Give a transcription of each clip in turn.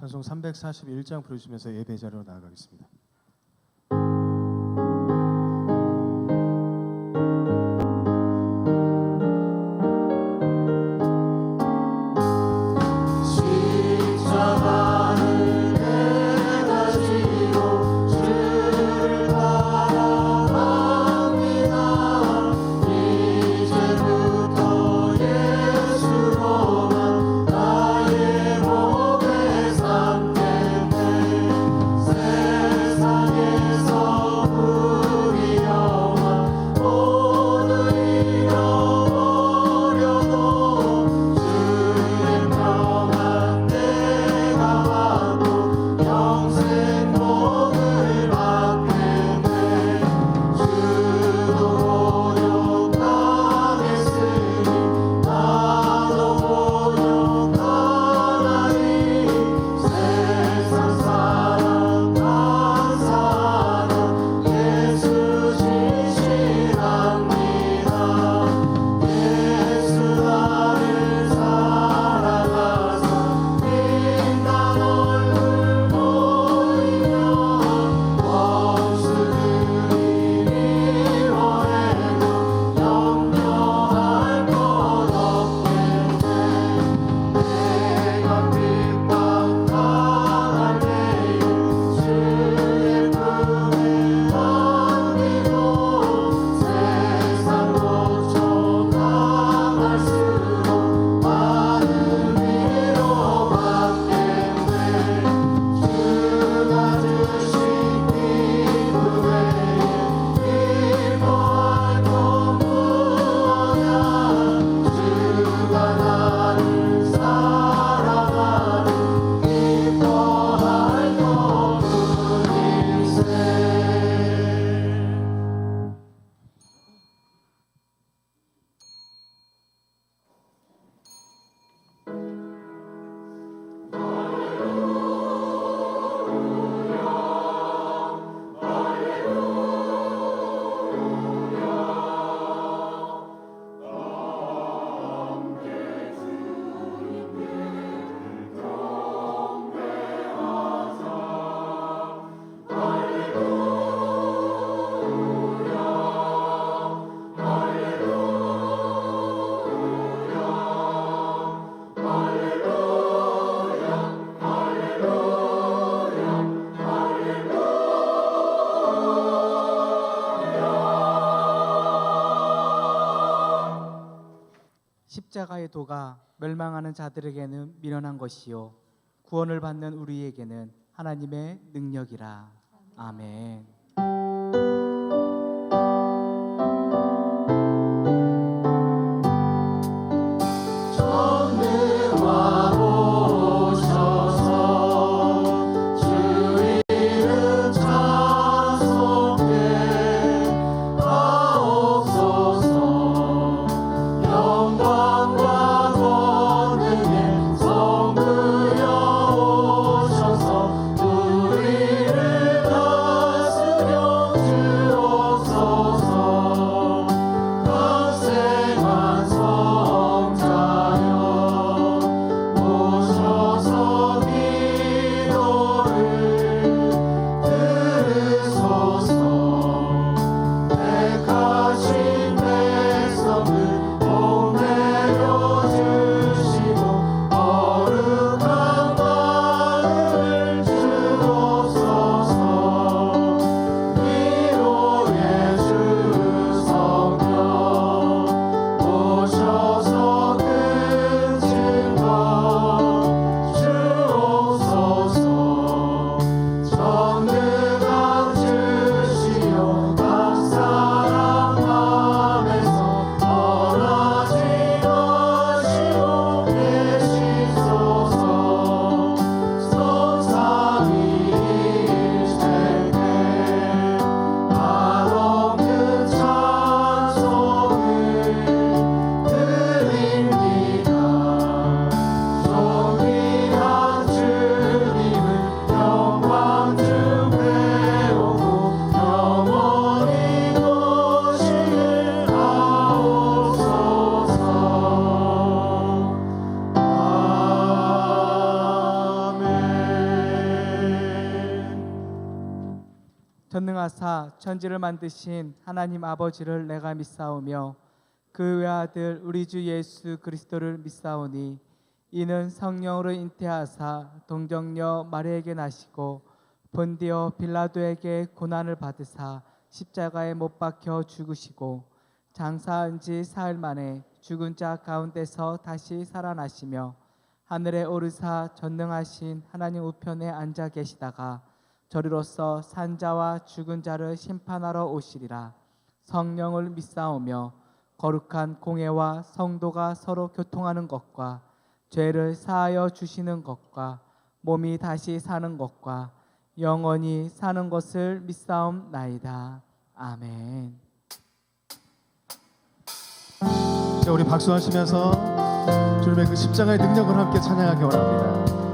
찬송 341장 부르시면서 예배 자리로 나아가겠습니다. 십자가의 도가 멸망하는 자들에게는 미련한 것이요 구원을 받는 우리에게는 하나님의 능력이라. 아멘. 우리를 다스리시네. 전능하사 천지를 만드신 하나님 아버지를 내가 믿사오며 그 외아들 우리 주 예수 그리스도를 믿사오니 이는 성령으로 잉태하사 동정녀 마리아에게 나시고 본디오 빌라도에게 고난을 받으사 십자가에 못 박혀 죽으시고 장사한 지 사흘 만에 죽은 자 가운데서 다시 살아나시며 하늘에 오르사 전능하신 하나님 우편에 앉아 계시다가 저리로서 산자와 죽은 자를 심판하러 오시리라. 성령을 믿사오며 거룩한 공회와 성도가 서로 교통하는 것과 죄를 사하여 주시는 것과 몸이 다시 사는 것과 영원히 사는 것을 믿사옵나이다. 아멘. 자, 우리 박수하시면서 주님의 그 십자가의 능력을 함께 찬양하기 원합니다.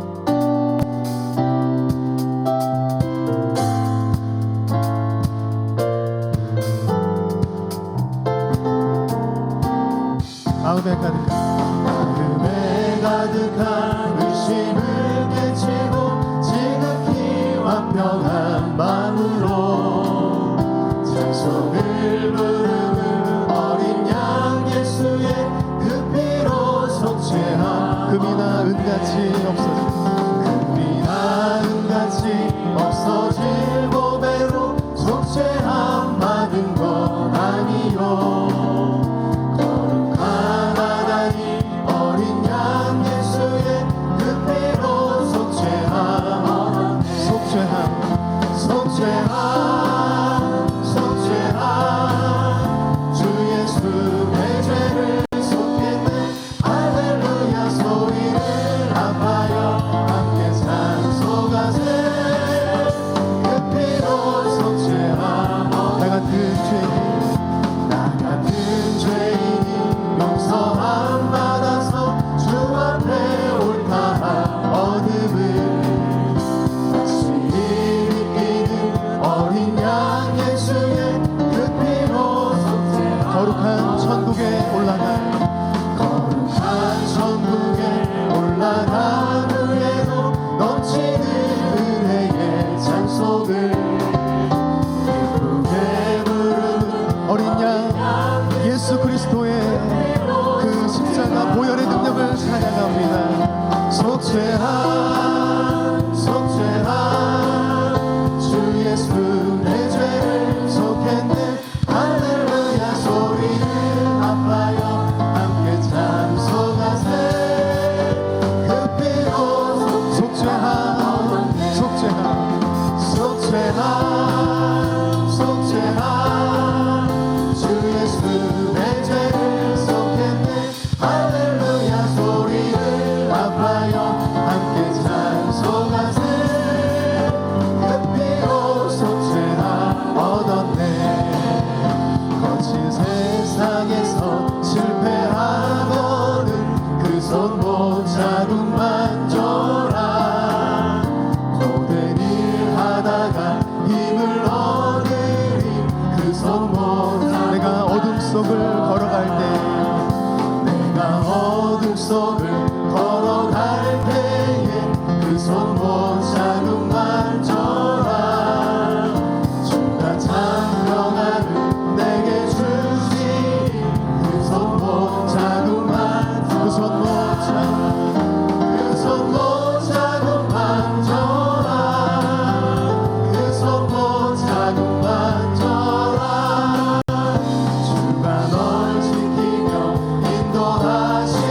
마음에 가득한 의심을 깨치고 지극히 완벽한 마음으로 찬송을 부르는 어린 양 예수의 그 피로 속죄한 금이나 은같이 없어질 보배로 속죄함 받은 것 아니요 속죄한 주 예수 내 죄를 속했네 할렐루야 소리를 아파요 함께 참소가세 그 피로 속죄한 주 예수 내 죄를 속했네 할렐루야 소리를 아파요 함께 찬송하세 그 피로 속죄함 얻었네 거친 세상에서 실패하고는 그 손 못 잡음만 줘라 고된 일 하다가 힘을 얻으리 그 손 못 잡음 내가 어둠 속을 걸어갈 때 내가 어둠 속을 걸어갈 때에 그 손 못 잡음만 줘라 주가 참 평안을 내게 주시리 그 손 못 잡음만 그 손 못 잡음만 줘라 그 손 못 잡음만 줘라 주가 널 지키며 인도하시리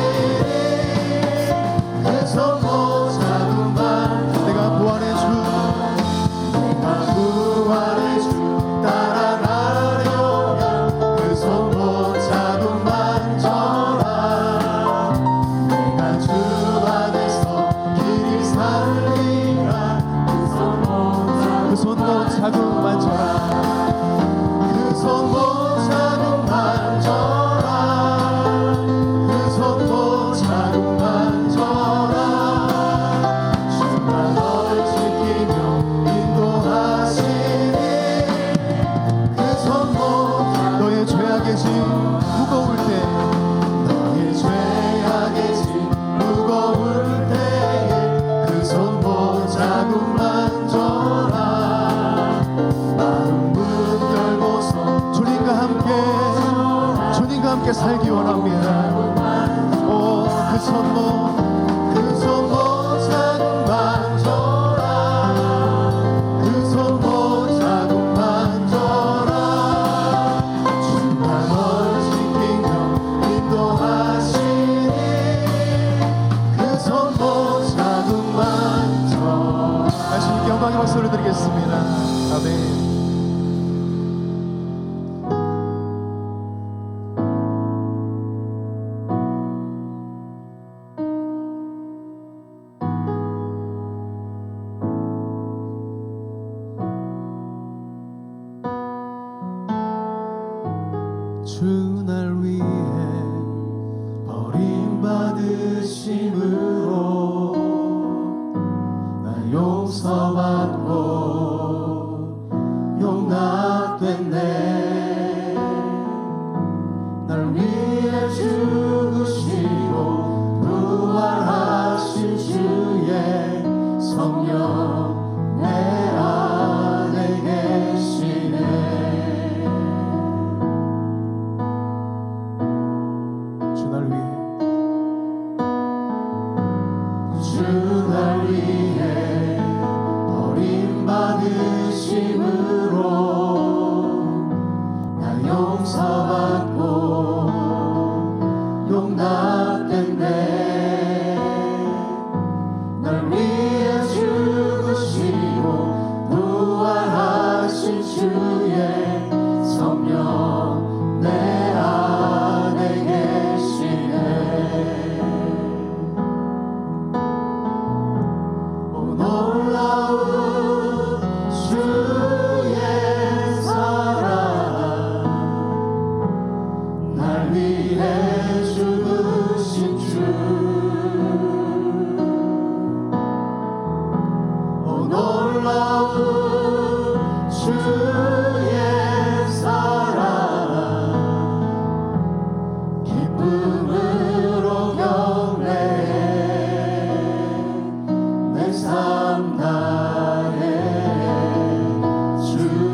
받으심으로 나 용서받고 용납됐네. 날 위해 죽으시고 부활하신 주의 성령 내 안에 계시네. 주 날 위해 버림받으심으로 나 용서받고 용납됐네. 날 위해 죽으시고 부활하신 주의 성령 내 안에 계시네. 놀라운 주의 사랑 날 위해 죽으신 주. 놀라운 주의 사랑 기쁨으로 경배해 내 삶 다해 주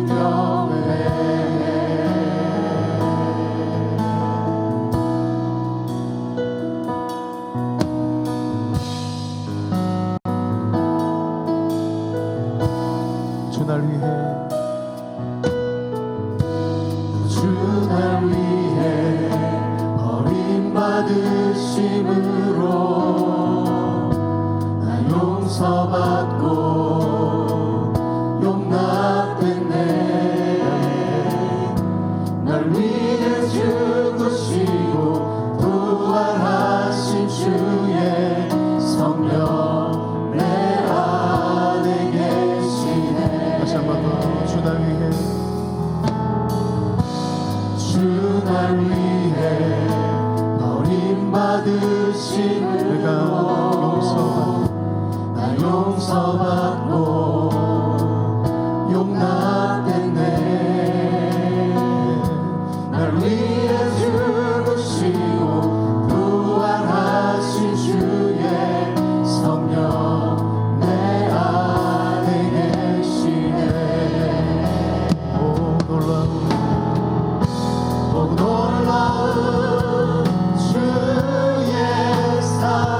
경배해. 주 날 위해 버림받으심으로 나 용서받고 용납됐네. 날 위해 죽으시고 부활하신 주의 성령 내 안에 계시네. 다시 한 번 더 주 날 위해 버림받으심으로 나 용서받고 용납됐네. 날 위해 죽으시고 부활하신 주의 성령 내 안에 계시네. 오 놀라운 주의 사랑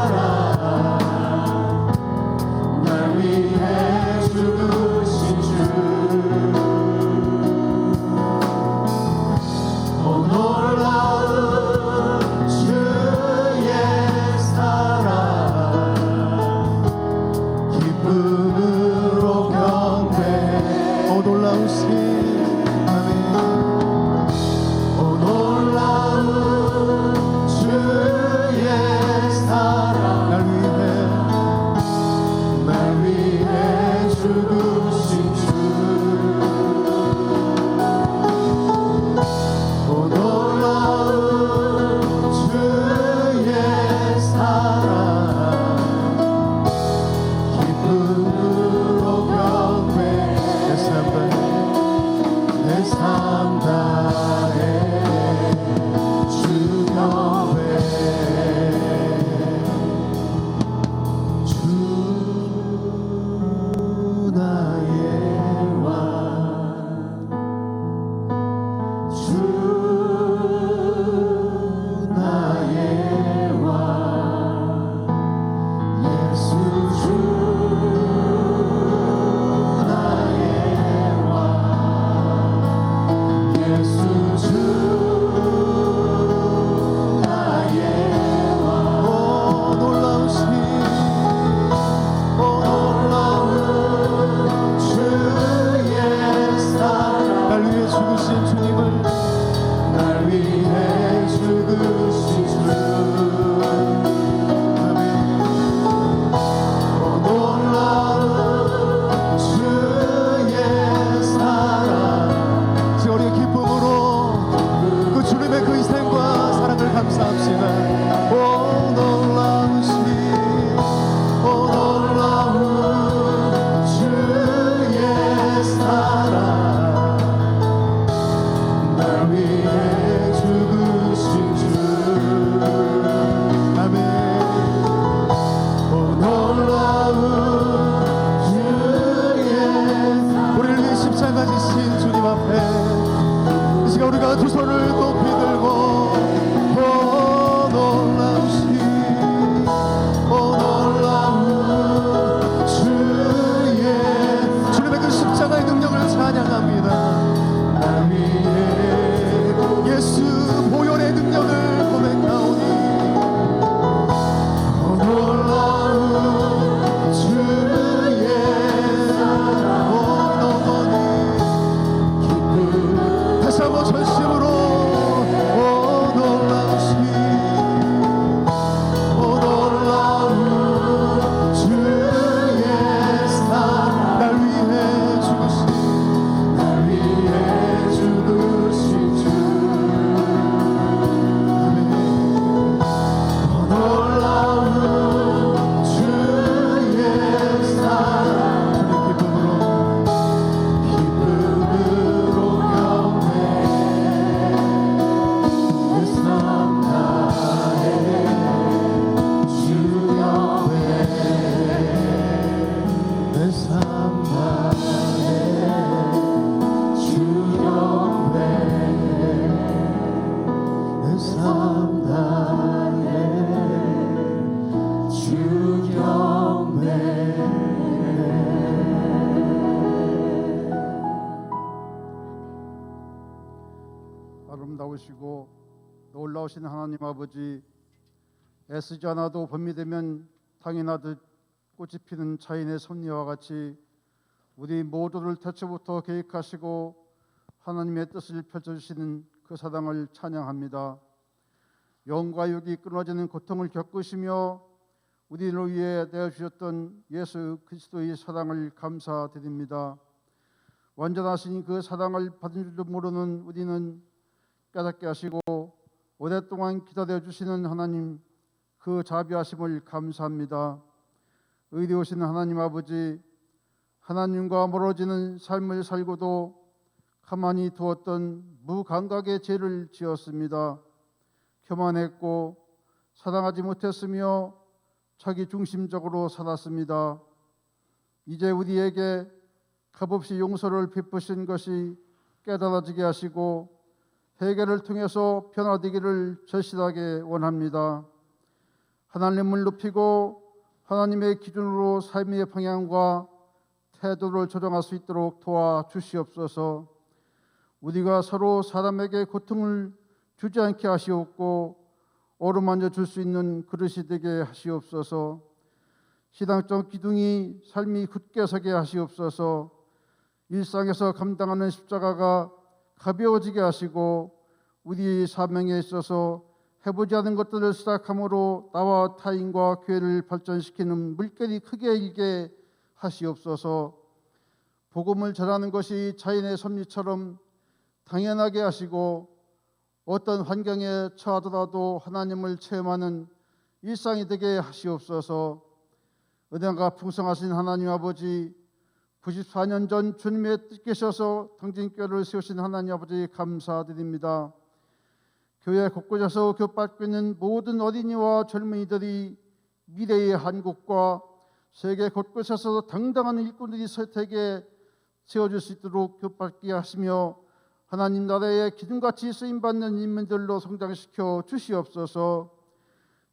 좋으시고 놀라우신 하나님 아버지, 애쓰지 않아도 봄이 되면 당연하듯 꽃이 피는 자연의 섭리와 같이 우리 모두를 태초부터 계획하시고 하나님의 뜻을 펼쳐주시는 그 사랑을 찬양합니다. 영과 육이 끊어지는 고통을 겪으시며 우리를 위해 내어주셨던 예수 그리스도의 사랑을 감사드립니다. 완전하신 그 사랑을 받은 줄도 모르는 우리는 깨닫게 하시고 오랫동안 기다려주시는 하나님, 그 자비하심을 감사합니다. 의리오신 하나님 아버지, 하나님과 멀어지는 삶을 살고도 가만히 두었던 무감각의 죄를 지었습니다. 교만했고 사랑하지 못했으며 자기 중심적으로 살았습니다. 이제 우리에게 값없이 용서를 베푸신 것이 깨달아지게 하시고 회개를 통해서 변화되기를 절실하게 원합니다. 하나님을 높이고 하나님의 기준으로 삶의 방향과 태도를 조정할 수 있도록 도와주시옵소서. 우리가 서로 사람에게 고통을 주지 않게 하시옵고 어루만져 줄 수 있는 그릇이 되게 하시옵소서. 신앙적 기둥이 삶이 굳게 서게 하시옵소서. 일상에서 감당하는 십자가가 가벼워지게 하시고 우리의 사명에 있어서 해보지 않은 것들을 시작함으로 나와 타인과 교회를 발전시키는 물결이 크게 일게 하시옵소서. 복음을 전하는 것이 자연의 섭리처럼 당연하게 하시고 어떤 환경에 처하더라도 하나님을 체험하는 일상이 되게 하시옵소서. 은혜가 풍성하신 하나님 아버지, 94년 전 주님의 뜻께셔서 당진교회를 세우신 하나님 아버지 감사드립니다. 교회 곳곳에서 교육받고 있는 모든 어린이와 젊은이들이 미래의 한국과 세계 곳곳에서 당당한 일꾼들이 되게 세워질 수 있도록 교육받게 하시며 하나님 나라의 기둥같이 쓰임받는 인민들로 성장시켜 주시옵소서.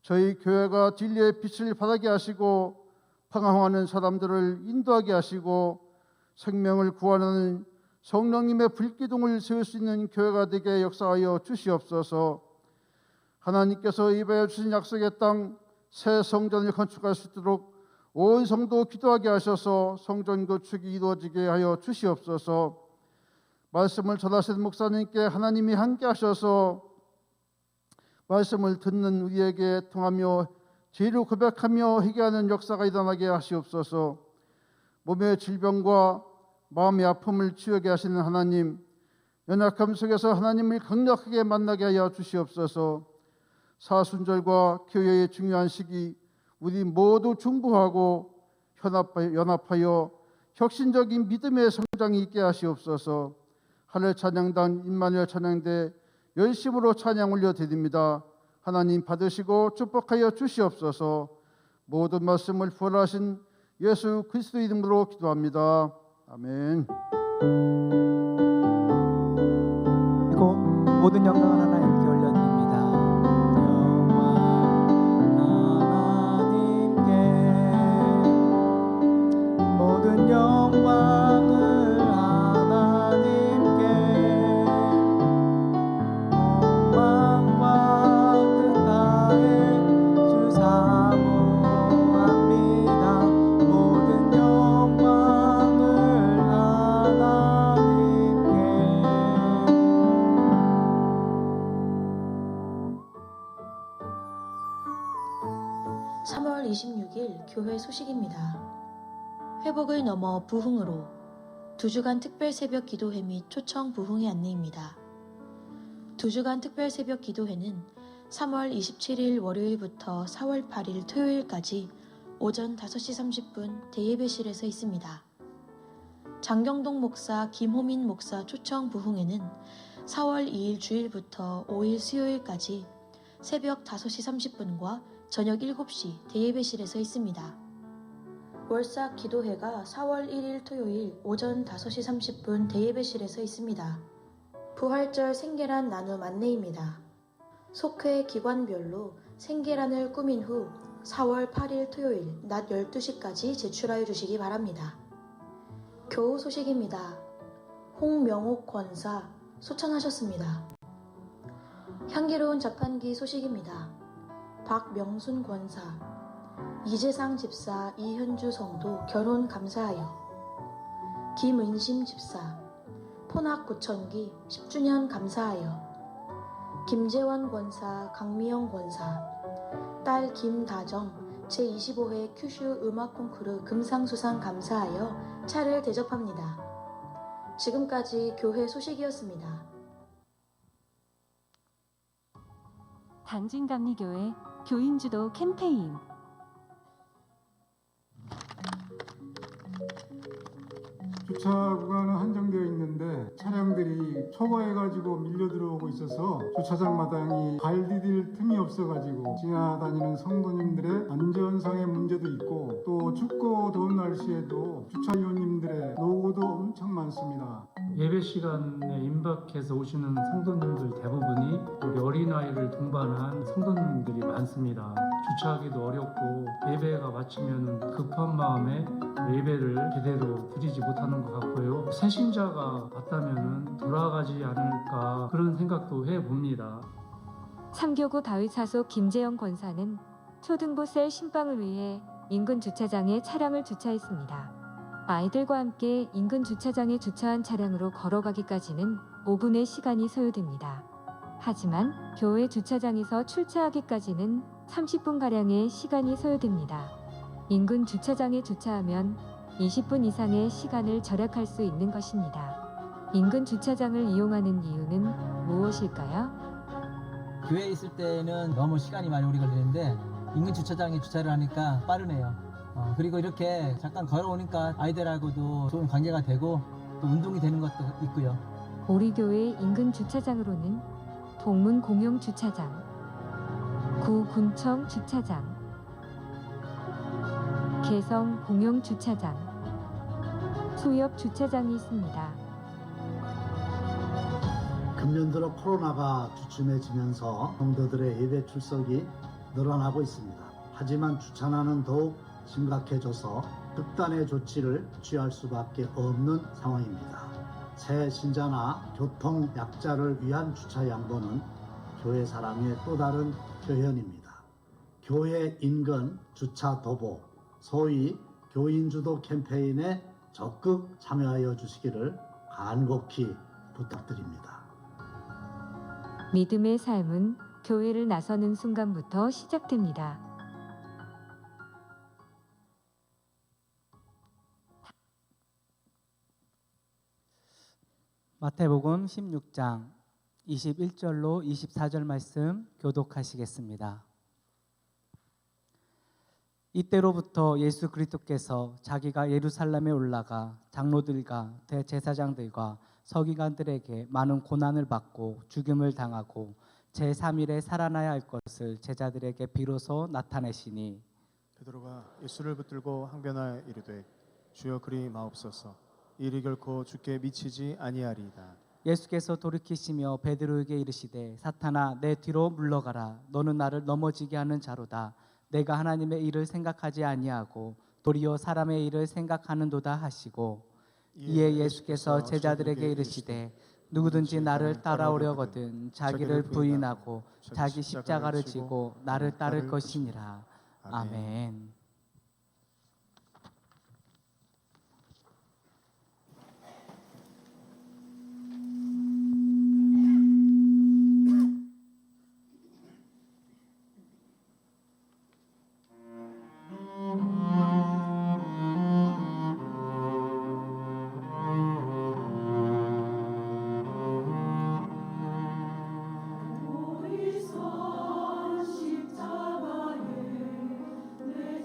저희 교회가 진리의 빛을 발하게 하시고 방황하는 사람들을 인도하게 하시고 생명을 구하는 성령님의 불기둥을 세울 수 있는 교회가 되게 역사하여 주시옵소서. 하나님께서 예배해 주신 약속의 땅 새 성전을 건축할 수 있도록 온 성도 기도하게 하셔서 성전 건축이 이루어지게 하여 주시옵소서. 말씀을 전하시는 목사님께 하나님이 함께 하셔서 말씀을 듣는 우리에게 통하며 죄를 고백하며 회개하는 역사가 일어나게 하시옵소서. 몸의 질병과 마음의 아픔을 치유하게 하시는 하나님, 연약함 속에서 하나님을 강력하게 만나게 하여 주시옵소서. 사순절과 교회의 중요한 시기 우리 모두 중보하고 연합하여 혁신적인 믿음의 성장이 있게 하시옵소서. 하늘 찬양단 임마누엘 찬양대 열심으로 찬양 올려드립니다. 하나님 받으시고 축복하여 주시옵소서. 모든 말씀을 부활하신 예수 그리스도 이름으로 기도합니다. 아멘. 그리고 모든 영광을 하나님께 올려드립니다. 영광 하나님께, 모든 영광을 하나님께, 영광과 뜻 다해 주 사모합니다. 모든 영광을 하나님께. 3월 26일 교회 소식입니다. 회복을 넘어 부흥으로 2주간 특별 새벽 기도회 및 초청 부흥의 안내입니다. 2주간 특별 새벽 기도회는 3월 27일 월요일부터 4월 8일 토요일까지 오전 5시 30분 대예배실에서 있습니다. 장경동 목사, 김호민 목사 초청 부흥회는 4월 2일 주일부터 5일 수요일까지 새벽 5시 30분과 저녁 7시 대예배실에서 있습니다. 월삭 기도회가 4월 1일 토요일 오전 5시 30분 대예배실에서 있습니다. 부활절 생계란 나눔 안내입니다. 속회 기관별로 생계란을 꾸민 후 4월 8일 토요일 낮 12시까지 제출하여 주시기 바랍니다. 교우 소식입니다. 홍명옥 권사 소천하셨습니다. 향기로운 자판기 소식입니다. 박명순 권사, 이재상 집사, 이현주 성도 결혼 감사하여. 김은심 집사, 포낙 구천기 10주년 감사하여. 김재원 권사, 강미영 권사, 딸 김다정 제25회 큐슈 음악 콩쿠르 금상수상 감사하여 차를 대접합니다. 지금까지 교회 소식이었습니다. 당진감리교회 교인주도 캠페인. 주차 구간은 한정되어 있는데 차량들이 초과해가지고 밀려 들어오고 있어서 주차장 마당이 발 디딜 틈이 없어가지고 지나다니는 성도님들의 안전상의 문제도 있고 또 춥고 더운 날씨에도 주차위원님들의 노고도 엄청 많습니다. 예배 시간에 임박해서 오시는 성도님들 대부분이 우리 어린아이를 동반한 성도님들이 많습니다. 주차하기도 어렵고 예배가 마치면 급한 마음에 예배를 제대로 드리지 못하는 것 같고요. 새신자가 왔다면 돌아가지 않을까 그런 생각도 해봅니다. 삼교구 다윗사속 김재영 권사는 초등부 셀 신방을 위해 인근 주차장에 차량을 주차했습니다. 아이들과 함께 인근 주차장에 주차한 차량으로 걸어가기까지는 5분의 시간이 소요됩니다. 하지만 교회 주차장에서 출차하기까지는 30분가량의 시간이 소요됩니다. 인근 주차장에 주차하면 20분 이상의 시간을 절약할 수 있는 것입니다. 인근 주차장을 이용하는 이유는 무엇일까요? 교회에 있을 때는 너무 시간이 많이 오래 걸리는데 인근 주차장에 주차를 하니까 빠르네요. 그리고 이렇게 잠깐 걸어오니까 아이들하고도 좋은 관계가 되고 또 운동이 되는 것도 있고요. 우리 교회 인근 주차장으로는 동문 공용 주차장, 구군청 주차장, 개성 공용 주차장, 수협 주차장이 있습니다. 금년 들어 코로나가 주춤해지면서 성도들의 예배 출석이 늘어나고 있습니다. 하지만 주차난은 더욱 심각해져서 극단의 조치를 취할 수밖에 없는 상황입니다. 새 신자나 교통 약자를 위한 주차 양보는 교회 사랑의 또 다른 표현입니다. 교회 인근 주차 도보, 소위 교인주도 캠페인에 적극 참여하여 주시기를 간곡히 부탁드립니다. 믿음의 삶은 교회를 나서는 순간부터 시작됩니다. 마태복음 16장 21절로 24절 말씀 교독하시겠습니다. 이때로부터 예수 그리스도께서 자기가 예루살렘에 올라가 장로들과 대제사장들과 서기관들에게 많은 고난을 받고 죽임을 당하고 제3일에 살아나야 할 것을 제자들에게 비로소 나타내시니 베드로가 예수를 붙들고 항변하여 이르되 주여 그리 마옵소서 일이 결코 주께 미치지 아니하리이다. 예수께서 돌이키시며 베드로에게 이르시되 사탄아 내 뒤로 물러가라 너는 나를 넘어지게 하는 자로다. 내가 하나님의 일을 생각하지 아니하고 도리어 사람의 일을 생각하는도다 하시고 이에 예수께서 제자들에게 이르시되 누구든지 나를 따라오려거든 자기를 부인하고 자기 십자가를 지고 나를 따를 것이니라. 아멘. 십자가에 내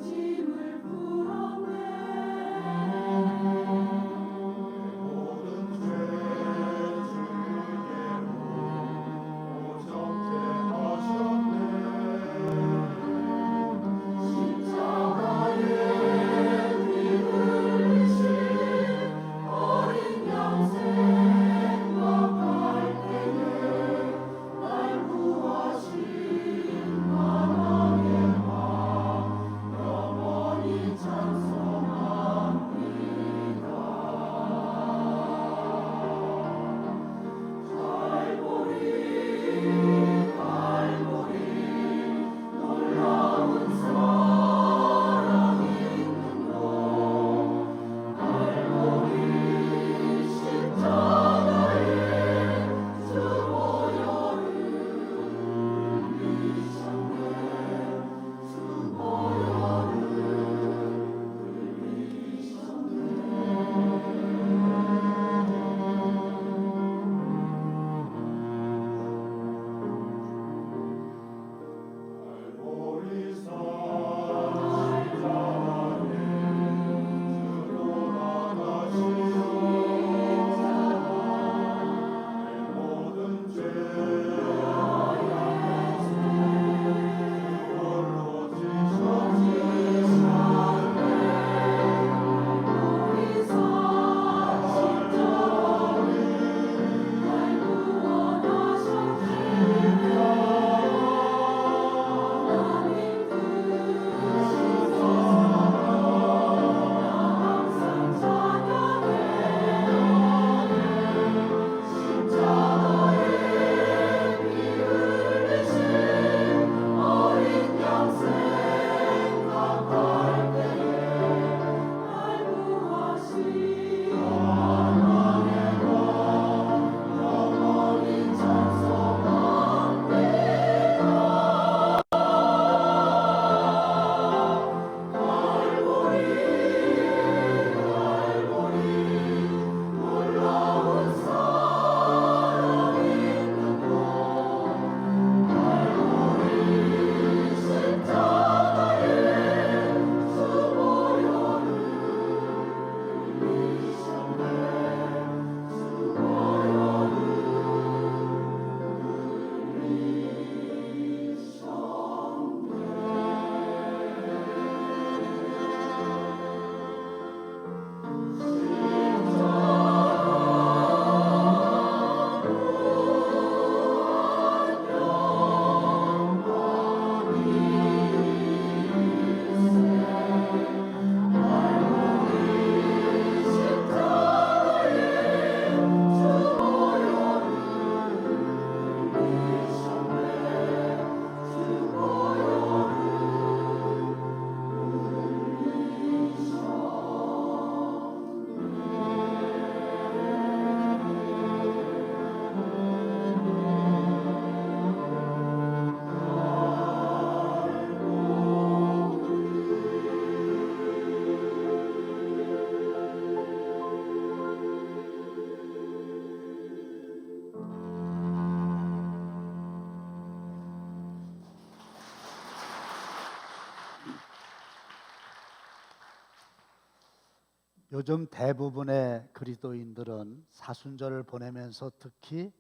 요즘 대부분의 그리스도인들은 사순절을 보내면서 특히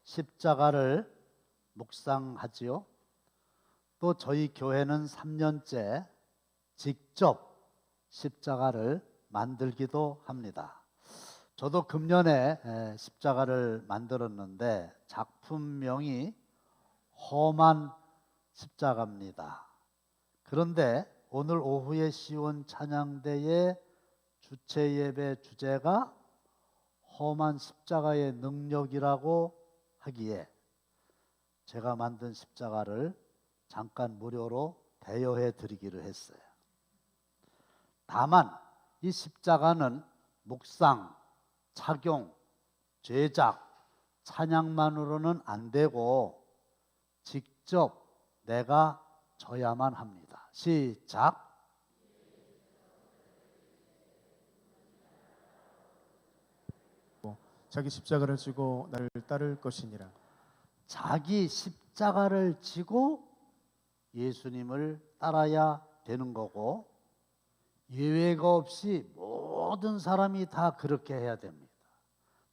십자가를 묵상하지요. 또 저희 교회는 3년째 직접 십자가를 만들기도 합니다. 저도 금년에 십자가를 만들었는데 작품명이 험한 십자가입니다. 그런데 오늘 오후에 시온 찬양대의 주체 예배 주제가 험한 십자가의 능력이라고 하기에 제가 만든 십자가를 잠깐 무료로 대여해 드리기로 했어요. 다만 이 십자가는 묵상, 착용, 제작, 찬양만으로는 안 되고 직접 내가 져야만 합니다. 시작. 자기 십자가를 지고 나를 따를 것이니라. 자기 십자가를 지고 예수님을 따라야 되는 거고 예외가 없이 모든 사람이 다 그렇게 해야 됩니다.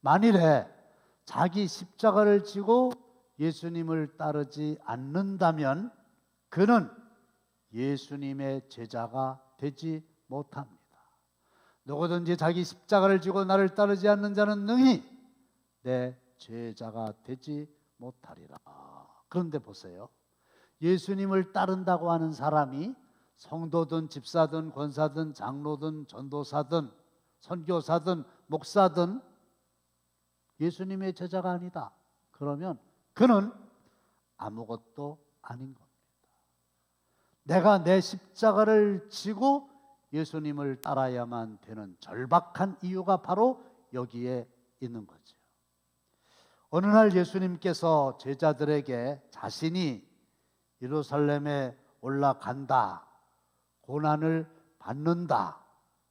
만일에 자기 십자가를 지고 예수님을 따르지 않는다면 그는 예수님의 제자가 되지 못합니다. 누구든지 자기 십자가를 지고 나를 따르지 않는 자는 능히 내 제자가 되지 못하리라. 그런데 보세요. 예수님을 따른다고 하는 사람이 성도든 집사든 권사든 장로든 전도사든 선교사든 목사든 예수님의 제자가 아니다. 그러면 그는 아무것도 아닌 겁니다. 내가 내 십자가를 지고 예수님을 따라야만 되는 절박한 이유가 바로 여기에 있는 거죠. 어느 날 예수님께서 제자들에게 자신이 예루살렘에 올라간다, 고난을 받는다,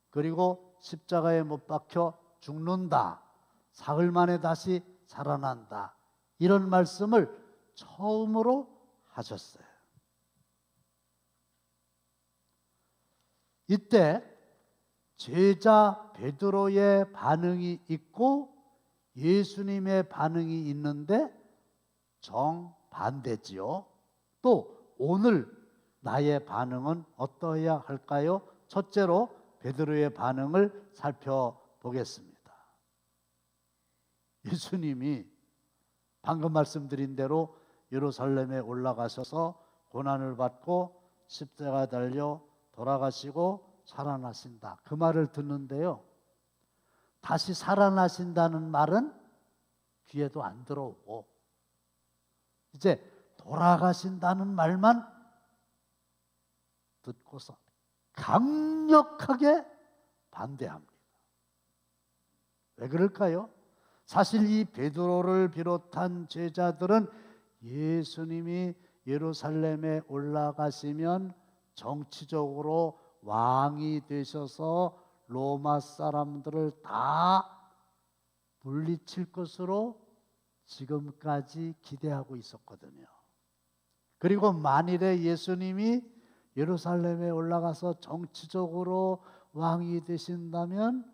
그리고 십자가에 못 박혀 죽는다, 사흘 만에 다시 살아난다, 이런 말씀을 처음으로 하셨어요. 이때 제자 베드로의 반응이 있고 예수님의 반응이 있는데 정반대지요. 또 오늘 나의 반응은 어떠해야 할까요? 첫째로 베드로의 반응을 살펴보겠습니다. 예수님이 방금 말씀드린 대로 예루살렘에 올라가셔서 고난을 받고 십자가 달려 돌아가시고 살아나신다. 그 말을 듣는데요. 다시 살아나신다는 말은 귀에도 안 들어오고 이제 돌아가신다는 말만 듣고서 강력하게 반대합니다. 왜 그럴까요? 사실 이 베드로를 비롯한 제자들은 예수님이 예루살렘에 올라가시면 정치적으로 왕이 되셔서 로마 사람들을 다 물리칠 것으로 지금까지 기대하고 있었거든요. 그리고 만일에 예수님이 예루살렘에 올라가서 정치적으로 왕이 되신다면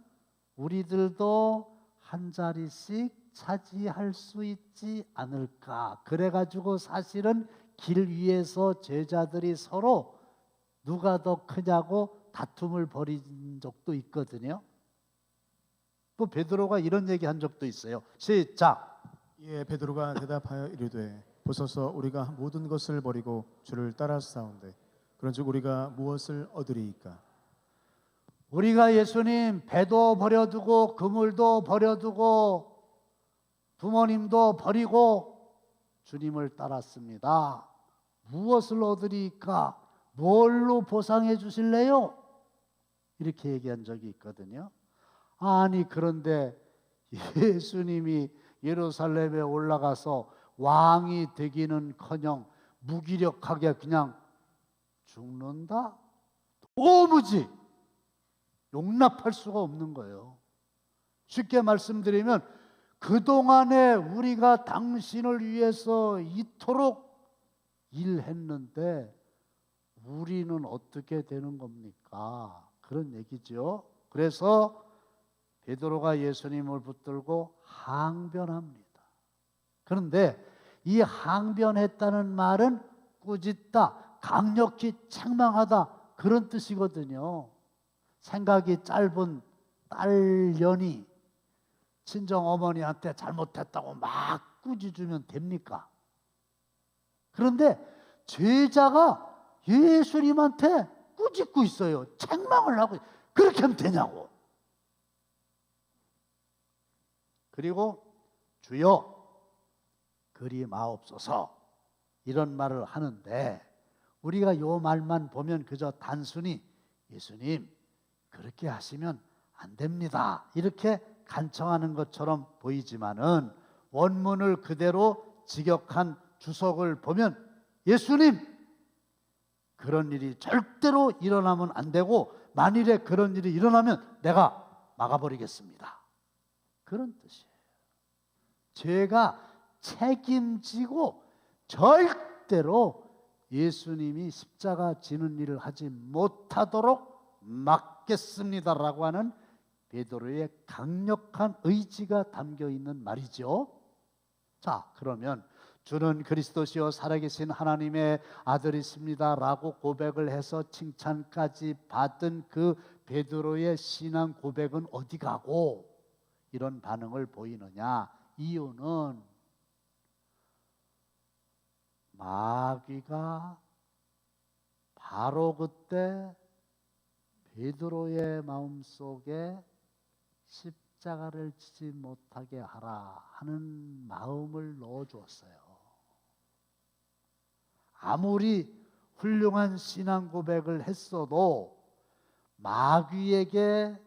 우리들도 한 자리씩 차지할 수 있지 않을까. 그래가지고 사실은 길 위에서 제자들이 서로 누가 더 크냐고 다툼을 벌인 적도 있거든요. 또 베드로가 이런 얘기한 적도 있어요. 시작. 이에 베드로가 대답하여 이르되 보소서 우리가 모든 것을 버리고 주를 따라싸운데 그런즉 우리가 무엇을 얻으리이까? 우리가 예수님 배도 버려두고 그물도 버려두고 부모님도 버리고 주님을 따랐습니다. 무엇을 얻으리이까? 뭘로 보상해 주실래요? 이렇게 얘기한 적이 있거든요. 아니 그런데 예수님이 예루살렘에 올라가서 왕이 되기는커녕 무기력하게 그냥 죽는다? 도무지 용납할 수가 없는 거예요. 쉽게 말씀드리면 그동안에 우리가 당신을 위해서 이토록 일했는데 우리는 어떻게 되는 겁니까? 그런 얘기죠. 그래서 베드로가 예수님을 붙들고 항변합니다. 그런데 이 항변했다는 말은 꾸짖다, 강력히 책망하다 그런 뜻이거든요. 생각이 짧은 딸년이 친정 어머니한테 잘못했다고 막 꾸짖으면 됩니까? 그런데 제자가 예수님한테 꾸짖고 있어요. 책망을 하고 그렇게 하면 되냐고. 그리고 주여 그리 마옵소서 이런 말을 하는데 우리가 요 말만 보면 그저 단순히 예수님 그렇게 하시면 안 됩니다 이렇게 간청하는 것처럼 보이지만은 원문을 그대로 직역한 주석을 보면 예수님 그런 일이 절대로 일어나면 안 되고 만일에 그런 일이 일어나면 내가 막아버리겠습니다 그런 뜻이에요. 죄가 책임지고 절대로 예수님이 십자가 지는 일을 하지 못하도록 막겠습니다라고 하는 베드로의 강력한 의지가 담겨 있는 말이죠. 자, 그러면 주는 그리스도시요 살아계신 하나님의 아들이십니다라고 고백을 해서 칭찬까지 받은 그 베드로의 신앙 고백은 어디 가고 이런 반응을 보이느냐? 이유는 마귀가 바로 그때 베드로의 마음속에 십자가를 지지 못하게 하라 하는 마음을 넣어주었어요. 아무리 훌륭한 신앙 고백을 했어도 마귀에게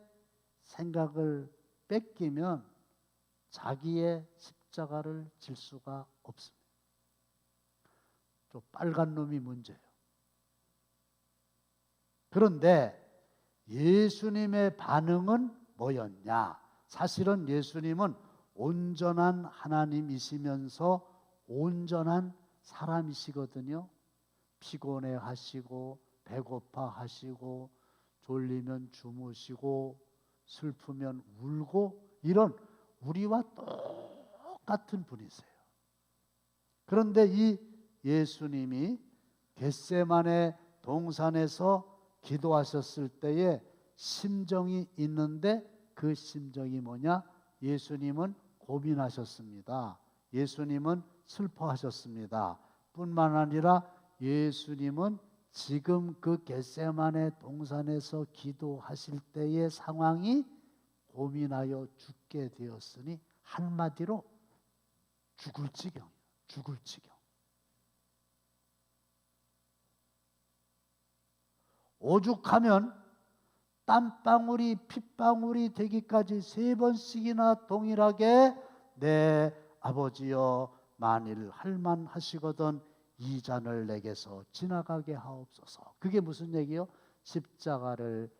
생각을 뺏기면 자기의 십자가를 질 수가 없습니다. 저 빨간 놈이 문제예요. 그런데 예수님의 반응은 뭐였냐? 사실은 예수님은 온전한 하나님이시면서 온전한 사람이시거든요. 피곤해 하시고 배고파 하시고 졸리면 주무시고 슬프면 울고 이런 우리와 똑같은 분이세요. 그런데 이 예수님이 겟세마네 동산에서 기도하셨을 때에 심정이 있는데 그 심정이 뭐냐? 예수님은 고민하셨습니다. 예수님은 슬퍼하셨습니다. 뿐만 아니라 예수님은 지금 그 겟세마네 동산에서 기도하실 때의 상황이 고민하여 죽게 되었으니 한마디로 죽을 지경이에요. 죽을 지경. 오죽하면 땀방울이 핏방울이 되기까지 3번씩이나 동일하게 내 아버지여 만일 할만하시거든 이 잔을 내게서 지나가게 하옵소서. 그게 무슨 얘기요? 십자가를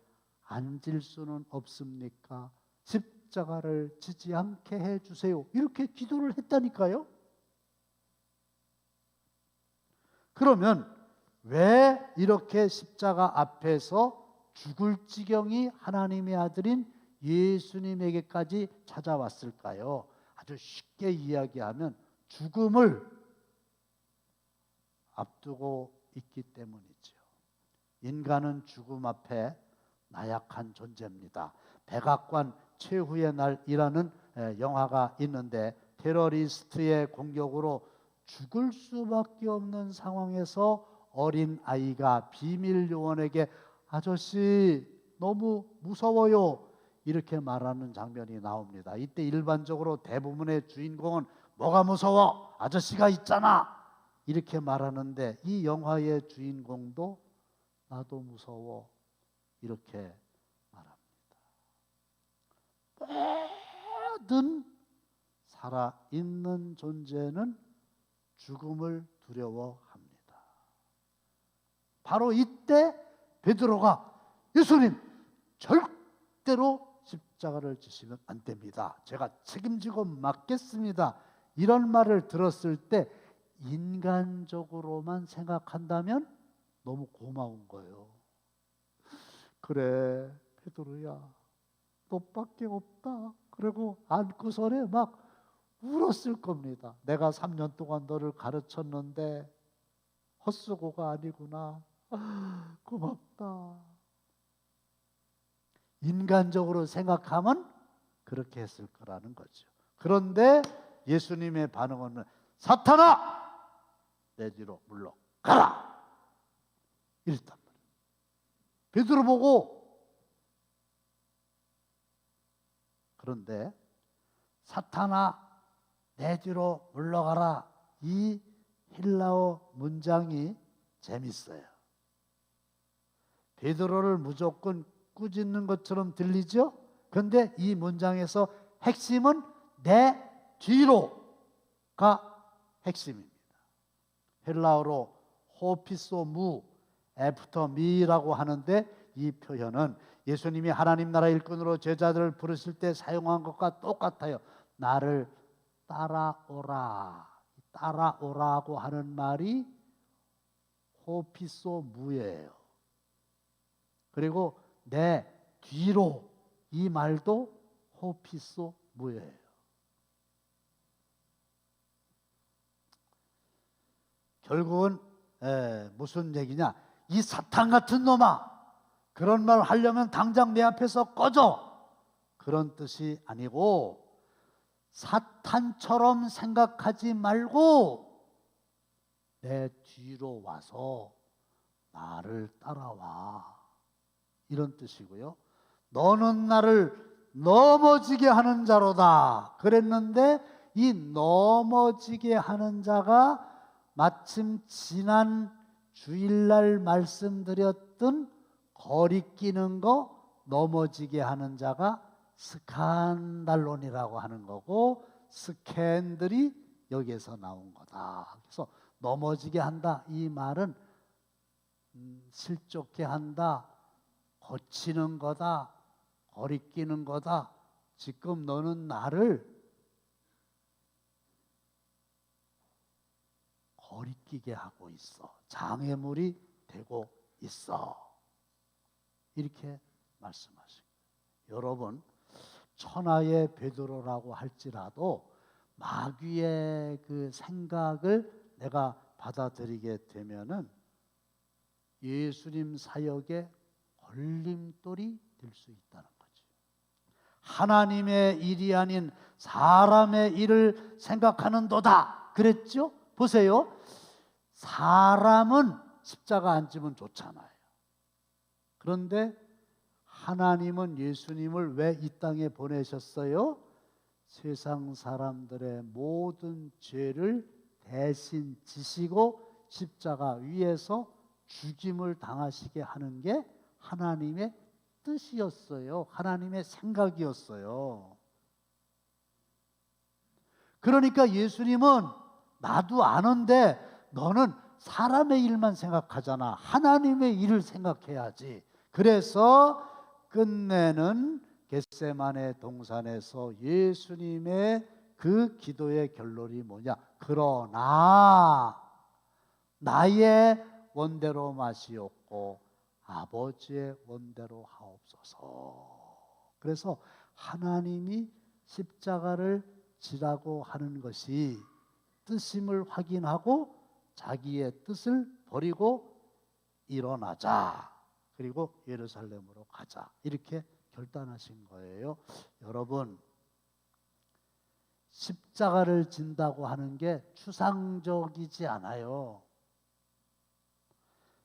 안 질 수는 없습니까? 십자가를 지지 않게 해주세요. 이렇게 기도를 했다니까요. 그러면 왜 이렇게 십자가 앞에서 죽을 지경이 하나님의 아들인 예수님에게까지 찾아왔을까요? 아주 쉽게 이야기하면 죽음을 앞두고 있기 때문이죠. 인간은 죽음 앞에 나약한 존재입니다. 백악관 최후의 날이라는 영화가 있는데 테러리스트의 공격으로 죽을 수밖에 없는 상황에서 어린 아이가 비밀 요원에게 아저씨 너무 무서워요 이렇게 말하는 장면이 나옵니다. 이때 일반적으로 대부분의 주인공은 뭐가 무서워? 아저씨가 있잖아 이렇게 말하는데 이 영화의 주인공도 나도 무서워 이렇게 말합니다. 모든 살아있는 존재는 죽음을 두려워합니다. 바로 이때 베드로가 예수님 절대로 십자가를 지시면 안 됩니다. 제가 책임지고 맡겠습니다. 이런 말을 들었을 때 인간적으로만 생각한다면 너무 고마운 거예요. 그래 베드로야 너밖에 없다. 그리고 안고서는 막 울었을 겁니다. 내가 3년 동안 너를 가르쳤는데 헛수고가 아니구나. 고맙다. 인간적으로 생각하면 그렇게 했을 거라는 거죠. 그런데 예수님의 반응은 사탄아 내 뒤로 물러가라 이랬단 말이에요. 베드로 보고. 그런데 사탄아 내 뒤로 물러가라 이 헬라어 문장이 재밌어요. 베드로를 무조건 꾸짖는 것처럼 들리죠? 그런데 이 문장에서 핵심은 내 뒤로가 핵심입니다. 헬라어로 호피소무 애프터 미라고 하는데 이 표현은 예수님이 하나님 나라 일꾼으로 제자들을 부르실 때 사용한 것과 똑같아요. 나를 따라오라. 따라오라고 하는 말이 호피소무예요. 그리고 내 뒤로 이 말도 호피소무예요. 결국은 무슨 얘기냐? 이 사탄 같은 놈아, 그런 말 하려면 당장 내 앞에서 꺼져. 그런 뜻이 아니고 사탄처럼 생각하지 말고 내 뒤로 와서 나를 따라와. 이런 뜻이고요. 너는 나를 넘어지게 하는 자로다. 그랬는데 이 넘어지게 하는 자가 마침 지난 주일날 말씀드렸던 거리끼는 거 넘어지게 하는 자가 스칸달론이라고 하는 거고 스캔들이 여기에서 나온 거다. 그래서 넘어지게 한다 이 말은 실족해 한다, 거치는 거다, 거리끼는 거다. 지금 너는 나를 거리끼게 하고 있어. 장애물이 되고 있어. 이렇게 말씀하시고, 여러분 천하의 베드로라고 할지라도 마귀의 그 생각을 내가 받아들이게 되면은 예수님 사역에 걸림돌이 될 수 있다는 거죠. 하나님의 일이 아닌 사람의 일을 생각하는도다 그랬죠? 보세요. 사람은 십자가 안 지면 좋잖아요. 그런데 하나님은 예수님을 왜 이 땅에 보내셨어요? 세상 사람들의 모든 죄를 대신 지시고 십자가 위에서 죽임을 당하시게 하는 게 하나님의 뜻이었어요. 하나님의 생각이었어요. 그러니까 예수님은 나도 아는데 너는 사람의 일만 생각하잖아. 하나님의 일을 생각해야지. 그래서 끝내는 겟세마네 동산에서 예수님의 그 기도의 결론이 뭐냐? 그러나 나의 원대로 마시옵고 아버지의 원대로 하옵소서. 그래서 하나님이 십자가를 지라고 하는 것이 뜻임을 확인하고 자기의 뜻을 버리고 일어나자. 그리고 예루살렘으로 가자. 이렇게 결단하신 거예요. 여러분, 십자가를 진다고 하는 게 추상적이지 않아요.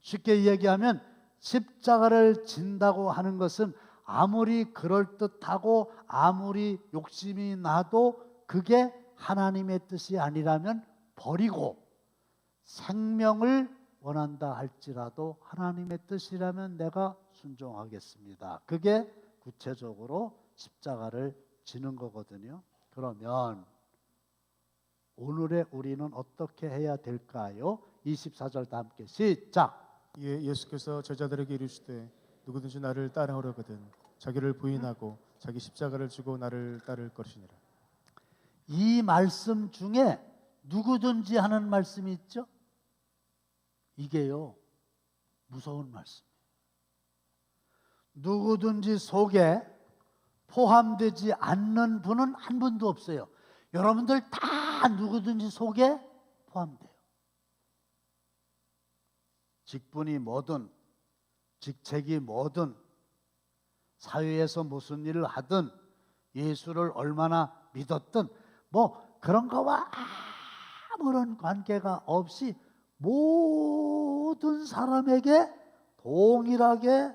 쉽게 얘기하면 십자가를 진다고 하는 것은 아무리 그럴듯하고 아무리 욕심이 나도 그게 하나님의 뜻이 아니라면 버리고, 생명을 원한다 할지라도 하나님의 뜻이라면 내가 순종하겠습니다. 그게 구체적으로 십자가를 지는 거거든요. 그러면 오늘의 우리는 어떻게 해야 될까요? 24절 다 함께 시작. 이에 예수께서 제자들에게 이르시되 누구든지 나를 따라오려거든 자기를 부인하고 자기 십자가를 지고 나를 따를 것이니라. 이 말씀 중에 누구든지 하는 말씀이 있죠? 이게요, 무서운 말씀이에요. 누구든지 속에 포함되지 않는 분은 한 분도 없어요. 여러분들 다 누구든지 속에 포함돼요. 직분이 뭐든 직책이 뭐든 사회에서 무슨 일을 하든 예수를 얼마나 믿었든 뭐 그런 거와 아무런 관계가 없이 모든 사람에게 동일하게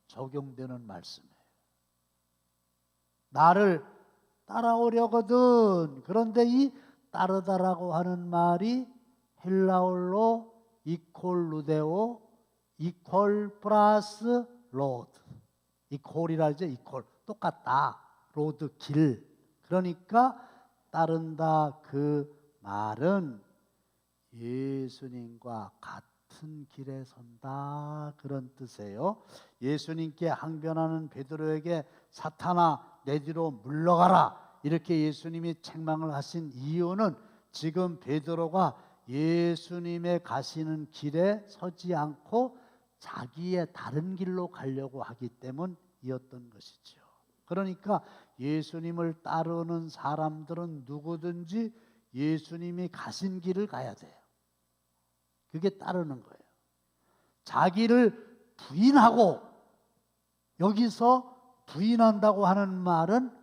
적용되는 말씀이에요. 나를 따라오려거든. 그런데 이 따르다라고 하는 말이 헬라어로 이퀄 루데오, 이퀄 플러스 로드. 이퀄이라 하죠. 이퀄. 똑같다. 로드 길. 그러니까 따른다 그 말은 예수님과 같은 길에 선다 그런 뜻이에요. 예수님께 항변하는 베드로에게 사탄아 내 뒤로 물러가라 이렇게 예수님이 책망을 하신 이유는 지금 베드로가 예수님의 가시는 길에 서지 않고 자기의 다른 길로 가려고 하기 때문이었던 것이죠. 그러니까 예수님을 따르는 사람들은 누구든지 예수님이 가신 길을 가야 돼요. 그게 따르는 거예요. 자기를 부인하고, 여기서 부인한다고 하는 말은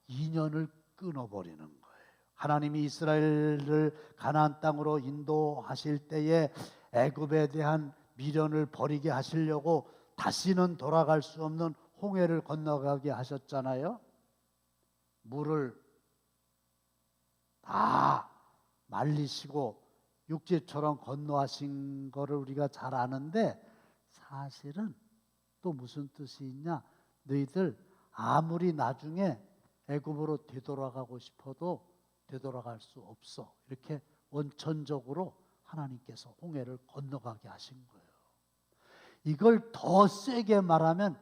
인연을 끊어버리는 거예요. 하나님이 이스라엘을 가나안 땅으로 인도하실 때에 애굽에 대한 미련을 버리게 하시려고 다시는 돌아갈 수 없는 홍해를 건너가게 하셨잖아요. 물을 다 말리시고 육지처럼 건너하신 거를 우리가 잘 아는데, 사실은 또 무슨 뜻이 있냐? 너희들 아무리 나중에 애굽으로 되돌아가고 싶어도 되돌아갈 수 없어. 이렇게 원천적으로 하나님께서 홍해를 건너가게 하신 거예요. 이걸 더 세게 말하면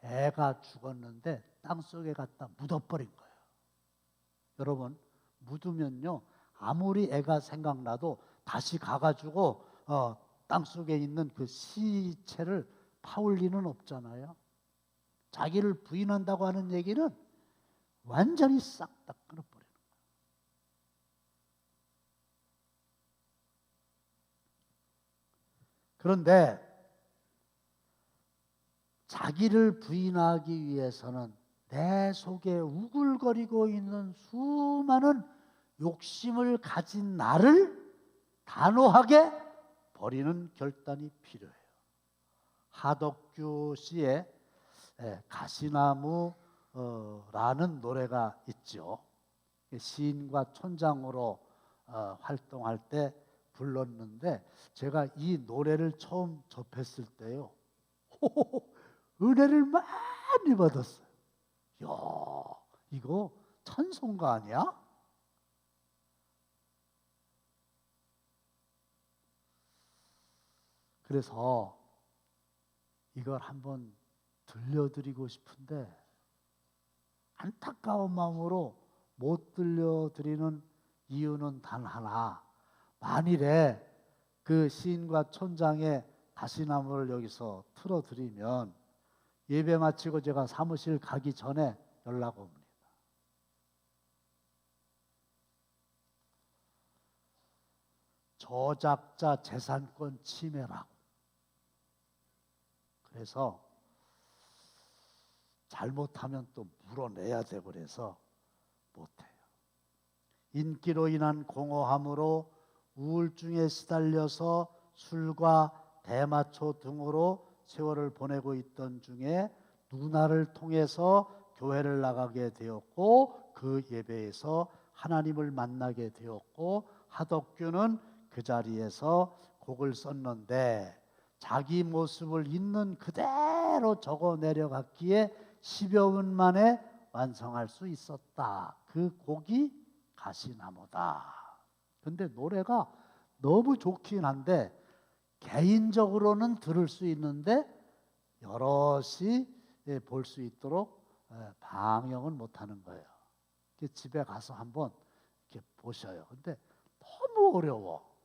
애가 죽었는데 땅속에 갖다 묻어버린 거예요. 여러분, 묻으면요 아무리 애가 생각나도 다시 가가지고 땅속에 있는 그 시체를 파올 리는 없잖아요. 자기를 부인한다고 하는 얘기는 완전히 싹 다 끊어버리는 거예요. 그런데 자기를 부인하기 위해서는 내 속에 우글거리고 있는 수많은 욕심을 가진 나를 단호하게 버리는 결단이 필요해요. 하덕규 씨의 가시나무라는 노래가 있죠. 시인과 촌장으로 활동할 때 불렀는데, 제가 이 노래를 처음 접했을 때요 은혜를 많이 받았어요. 야, 이거 찬송가 아니야? 그래서 이걸 한번 들려드리고 싶은데 안타까운 마음으로 못 들려드리는 이유는 단 하나. 만일에 그 시인과 촌장의 가시나무를 여기서 틀어드리면 예배 마치고 제가 사무실 가기 전에 연락 옵니다. 저작자 재산권 침해라고. 그래서 잘못하면 또 물어내야 되고 그래서 못해요. 인기로 인한 공허함으로 우울증에 시달려서 술과 대마초 등으로 세월을 보내고 있던 중에 누나를 통해서 교회를 나가게 되었고, 그 예배에서 하나님을 만나게 되었고, 하덕규는 그 자리에서 곡을 썼는데 자기 모습을 있는 그대로 적어 내려갔기에 10여 분 만에 완성할 수 있었다. 그 곡이 가시나무다. 근데 노래가 너무 좋긴 한데 개인적으로는 들을 수 있는데 여럿이 볼 수 있도록 방영은 못하는 거예요. 집에 가서 한번 이렇게 보셔요. 근데 너무 어려워.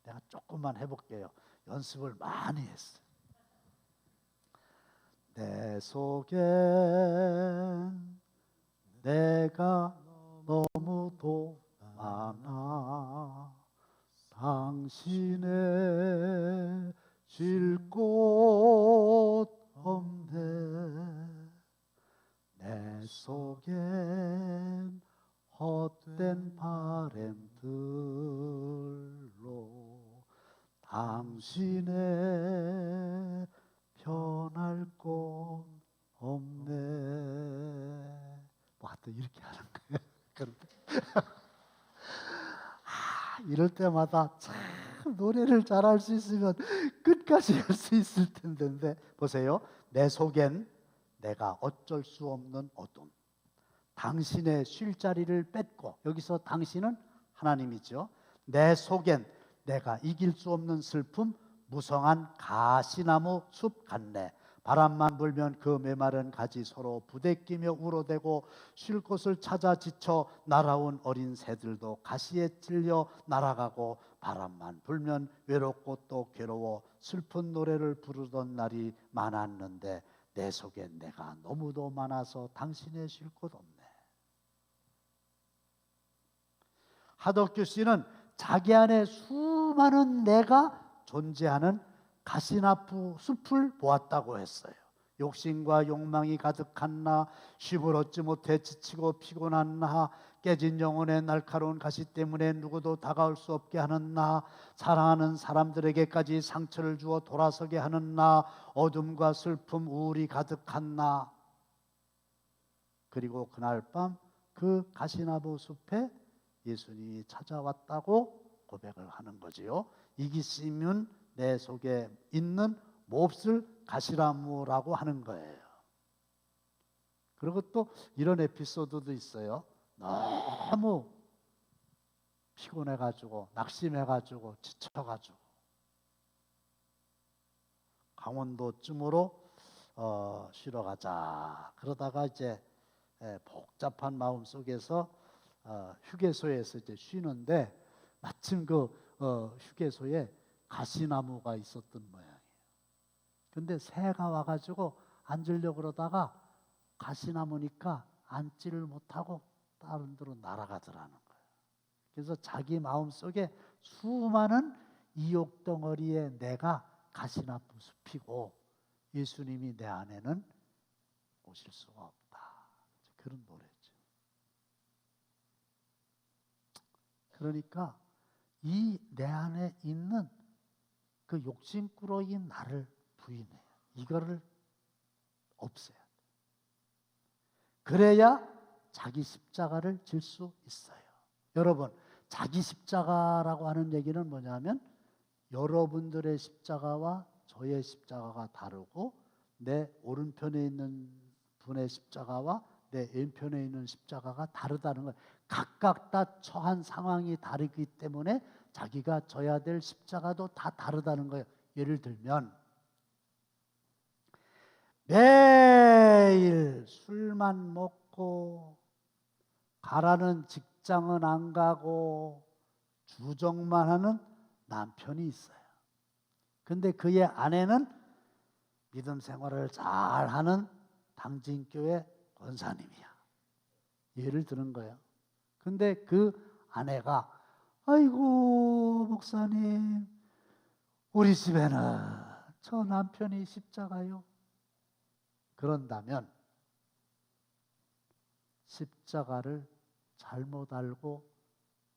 내가 조금만 해볼게요. 연습을 많이 했어요. 내 내 속엔 내가 너무도 많아 당신의 쉴 곳 없네 내 속엔 헛된 바램들로 당신의 편할 곳 없네. 뭐 하여튼 이렇게 하는 거예요. 그런데 이럴 때마다 참 노래를 잘할 수 있으면 끝까지 할 수 있을 텐데 보세요. 내 속엔 내가 어쩔 수 없는 어둠 당신의 쉴 자리를 뺏고 여기서 당신은 하나님이죠. 내 속엔 내가 이길 수 없는 슬픔 무성한 가시나무 숲 같네 바람만 불면 그 메마른 가지 서로 부대끼며 울어대고 쉴 곳을 찾아 지쳐 날아온 어린 새들도 가시에 찔려 날아가고 바람만 불면 외롭고 또 괴로워 슬픈 노래를 부르던 날이 많았는데 내 속엔 내가 너무도 많아서 당신의 쉴 곳 없네. 하덕규 씨는 자기 안에 수많은 내가 존재하는 가시나무 숲을 보았다고 했어요. 욕심과 욕망이 가득한 나, 쉼을 얻지 못해 지치고 피곤한 나, 깨진 영혼의 날카로운 가시 때문에 누구도 다가올 수 없게 하는 나, 사랑하는 사람들에게까지 상처를 주어 돌아서게 하는 나, 어둠과 슬픔, 우울이 가득한 나. 그리고 그날 밤 그 가시나무 숲에 예수님이 찾아왔다고 고백을 하는 거지요. 이기심은 내 속에 있는 몹쓸 가시나무라고 하는 거예요. 그리고 또 이런 에피소드도 있어요. 너무 피곤해가지고 낙심해가지고 지쳐가지고 강원도쯤으로 쉬러 가자 그러다가 이제 복잡한 마음 속에서 휴게소에서 이제 쉬는데 마침 그 휴게소에 가시나무가 있었던 모양이에요. 근데 새가 와가지고 앉으려고 그러다가 가시나무니까 앉지를 못하고 다른 데로 날아가더라는 거예요. 그래서 자기 마음속에 수많은 이욕덩어리에 내가 가시나무 숲이고 예수님이 내 안에는 오실 수가 없다. 그런 노래죠. 그러니까 이 내 안에 있는 그 욕심꾸러기인 나를 부인해요. 이거를 없애야 돼. 그래야 자기 십자가를 질 수 있어요. 여러분, 자기 십자가라고 하는 얘기는 뭐냐면 여러분들의 십자가와 저의 십자가가 다르고 내 오른편에 있는 분의 십자가와 내 왼편에 있는 십자가가 다르다는 거예요. 각각 다 처한 상황이 다르기 때문에 자기가 져야 될 십자가도 다 다르다는 거예요. 예를 들면 매일 술만 먹고 가라는 직장은 안 가고 주정만 하는 남편이 있어요. 근데 그의 아내는 믿음 생활을 잘하는 당진교회 권사님이야. 예를 드는 거예요. 근데 그 아내가 아이고 목사님 우리 집에는 저 남편이 십자가요. 그런다면 십자가를 잘못 알고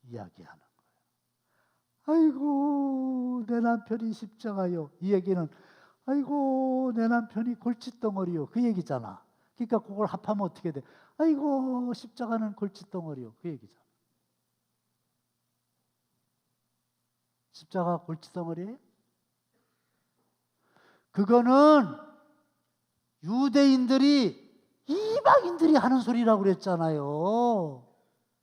이야기하는 거예요. 아이고 내 남편이 십자가요. 이 얘기는 아이고 내 남편이 골칫덩어리요. 그 얘기잖아. 그러니까 그걸 합하면 어떻게 돼? 아이고 십자가는 골칫덩어리요. 그 얘기잖아. 십자가 골칫덩어리예요? 그거는 유대인들이 이방인들이 하는 소리라고 그랬잖아요.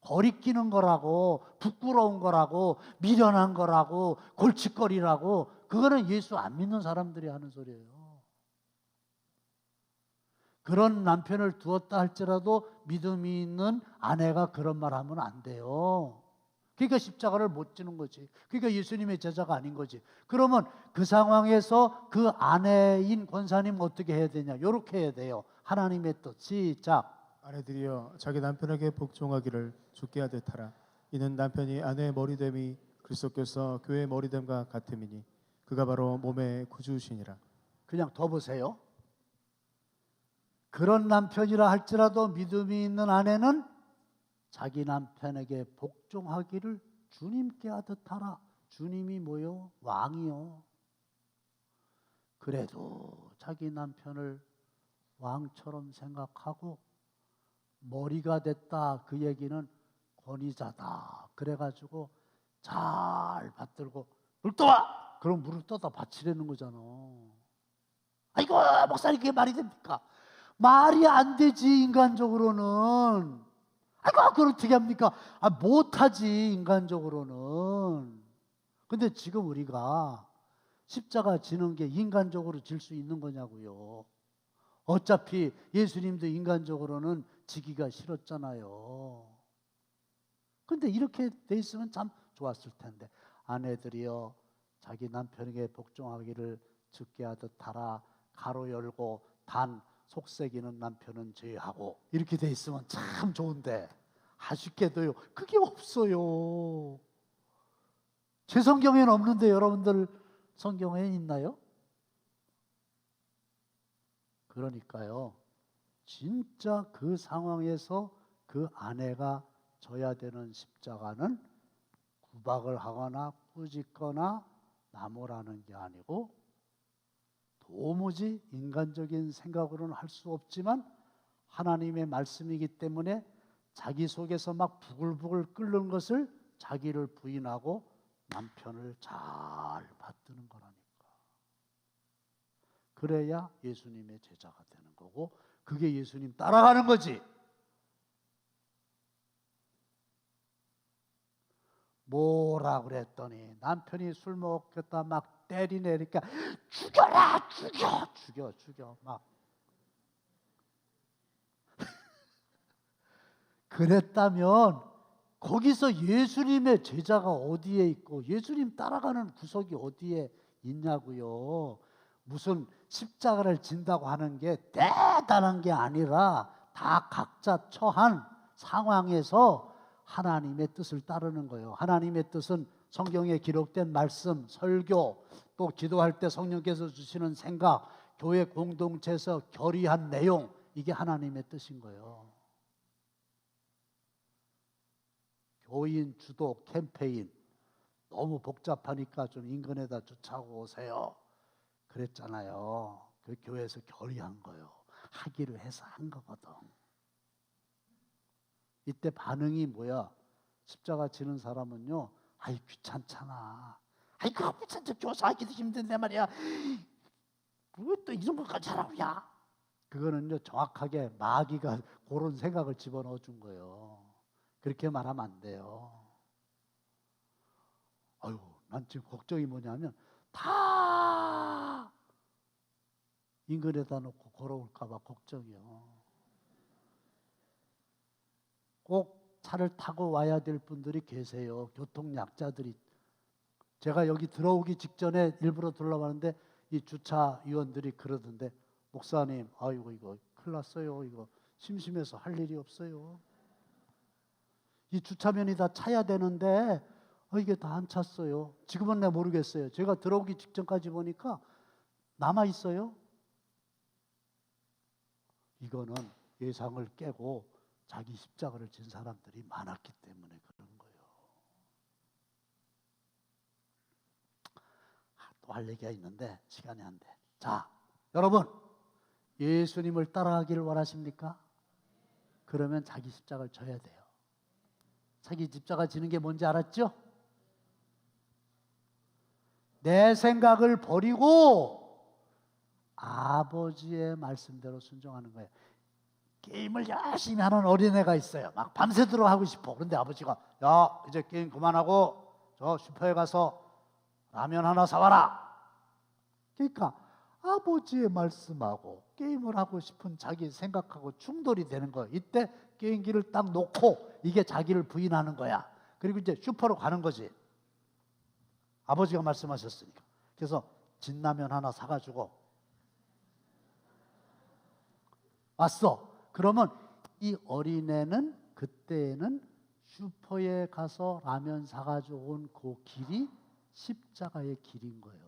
거리끼는 거라고, 부끄러운 거라고, 미련한 거라고, 골칫거리라고. 그거는 예수 안 믿는 사람들이 하는 소리예요. 그런 남편을 두었다 할지라도 믿음이 있는 아내가 그런 말 하면 안 돼요. 그러니까 십자가를 못 지는 거지. 그러니까 예수님의 제자가 아닌 거지. 그러면 그 상황에서 그 아내인 권사님 어떻게 해야 되냐? 이렇게 해야 돼요. 하나님의 뜻. 시작. 아내들이여 자기 남편에게 복종하기를 주께 하듯 하라. 이는 남편이 아내의 머리됨이 그리스도께서 교회의 머리됨과 같음이니 그가 바로 몸의 구주시니라. 그냥 더 보세요. 그런 남편이라 할지라도 믿음이 있는 아내는 자기 남편에게 복종하기를 주님께 하듯 하라. 주님이 뭐요? 왕이요. 그래도 자기 남편을 왕처럼 생각하고 머리가 됐다. 그 얘기는 권위자다. 그래가지고 잘 받들고 물 떠와! 그럼 물을 떠다 바치려는 거잖아. 아이고 목사님 그게 말이 됩니까? 말이 안 되지 인간적으로는. 아이고 그걸 어떻게 합니까? 못하지 인간적으로는. 근데 지금 우리가 십자가 지는 게 인간적으로 질 수 있는 거냐고요. 어차피 예수님도 인간적으로는 지기가 싫었잖아요. 근데 이렇게 돼 있으면 참 좋았을 텐데. 아내들이여 자기 남편에게 복종하기를 주께 하듯 하라. 가로 열고 단 속삭이는 남편은 제외하고. 이렇게 돼 있으면 참 좋은데 아쉽게도요 그게 없어요. 제 성경에는 없는데 여러분들 성경에 있나요? 그러니까요 진짜 그 상황에서 그 아내가 져야 되는 십자가는 구박을 하거나 꾸짖거나 나무라는 게 아니고 도무지 인간적인 생각으로는 할 수 없지만 하나님의 말씀이기 때문에 자기 속에서 막 부글부글 끓는 것을 자기를 부인하고 남편을 잘 받드는 거라니까. 그래야 예수님의 제자가 되는 거고 그게 예수님 따라가는 거지. 뭐라 그랬더니 남편이 술 먹겠다 막 때리내니까 죽여라 죽여 막 그랬다면 거기서 예수님의 제자가 어디에 있고 예수님 따라가는 구석이 어디에 있냐고요. 무슨 십자가를 진다고 하는 게 대단한 게 아니라 다 각자 처한 상황에서 하나님의 뜻을 따르는 거예요. 하나님의 뜻은 성경에 기록된 말씀, 설교, 또 기도할 때 성령께서 주시는 생각, 교회 공동체에서 결의한 내용, 이게 하나님의 뜻인 거예요. 교인 주도 캠페인 너무 복잡하니까 좀 인근에다 주차하고 오세요. 그랬잖아요. 그 교회에서 결의한 거예요. 하기로 해서 한 거거든. 이때 반응이 뭐야? 십자가 지는 사람은요. 아이 귀찮잖아. 아이 그거 귀찮죠. 교사하기도 힘든데 말이야. 왜 또 이런 것까지 하라고야? 그거는요 정확하게 마귀가 그런 생각을 집어넣어 준 거예요. 그렇게 말하면 안 돼요. 아유, 난 지금 걱정이 뭐냐면 다 인근에다 놓고 걸어올까 봐 걱정이요. 꼭 차를 타고 와야 될 분들이 계세요. 교통약자들이. 제가 여기 들어오기 직전에 일부러 둘러봤는데 이 주차위원들이 그러던데 목사님, 아이고 이거 큰일 났어요. 이거 심심해서 할 일이 없어요. 이 주차면이 다 차야 되는데 이게 다 안 찼어요. 지금은 내가 모르겠어요. 제가 들어오기 직전까지 보니까 남아 있어요. 이거는 예상을 깨고 자기 십자가를 진 사람들이 많았기 때문에 그런 거예요. 또 할 얘기가 있는데 시간이 안 돼. 자, 여러분 예수님을 따라가기를 원하십니까? 그러면 자기 십자가를 져야 돼요. 자기 십자가 지는 게 뭔지 알았죠? 내 생각을 버리고 아버지의 말씀대로 순종하는 거예요. 게임을 열심히 하는 어린애가 있어요. 막 밤새도록 하고 싶어. 그런데 아버지가 야 이제 게임 그만하고 저 슈퍼에 가서 라면 하나 사와라. 그러니까 아버지의 말씀하고 게임을 하고 싶은 자기 생각하고 충돌이 되는 거예요. 이때 게임기를 딱 놓고 이게 자기를 부인하는 거야. 그리고 이제 슈퍼로 가는 거지. 아버지가 말씀하셨으니까. 그래서 진라면 하나 사가지고 왔어. 그러면 이 어린애는 그때는 슈퍼에 가서 라면 사가지고 온 그 길이 십자가의 길인 거예요.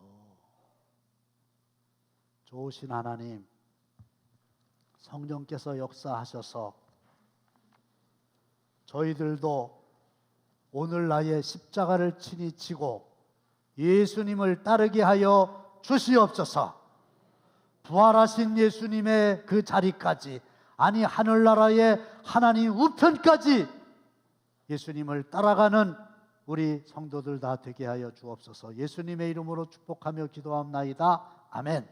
좋으신 하나님, 성령께서 역사하셔서 저희들도 오늘 나의 십자가를 친히 지고 예수님을 따르게 하여 주시옵소서. 부활하신 예수님의 그 자리까지, 아니 하늘나라의 하나님 우편까지 예수님을 따라가는 우리 성도들 다 되게 하여 주옵소서. 예수님의 이름으로 축복하며 기도합나이다. 아멘.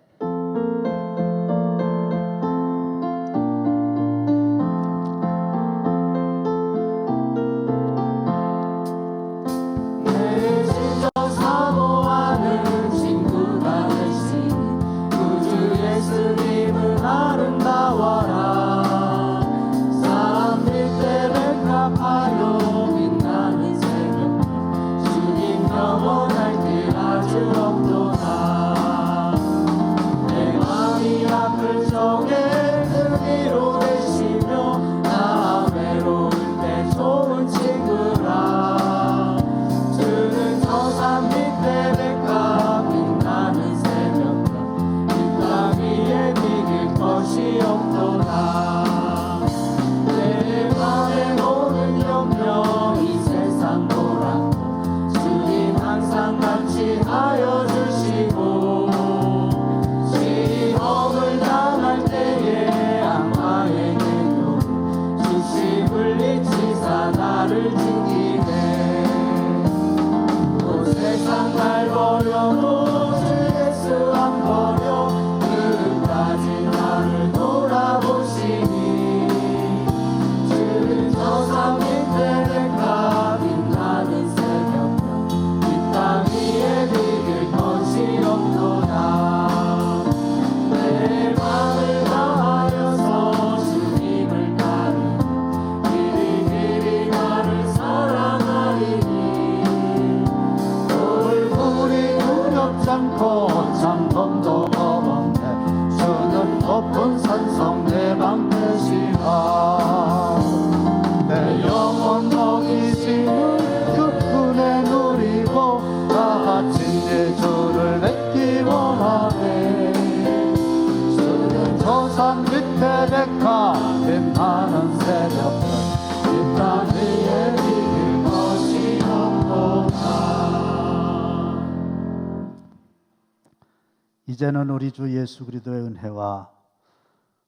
이제는 우리 주 예수 그리스도의 은혜와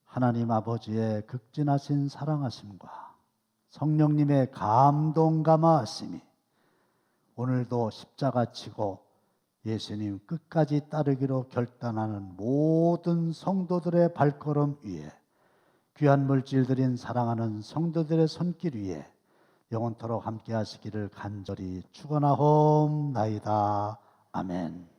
하나님 아버지의 극진하신 사랑하심과 성령님의 감동 감화하심이 오늘도 십자가 지고 예수님 끝까지 따르기로 결단하는 모든 성도들의 발걸음 위에, 귀한 물질들인 사랑하는 성도들의 손길 위에 영원토록 함께 하시기를 간절히 축원하옵나이다. 아멘.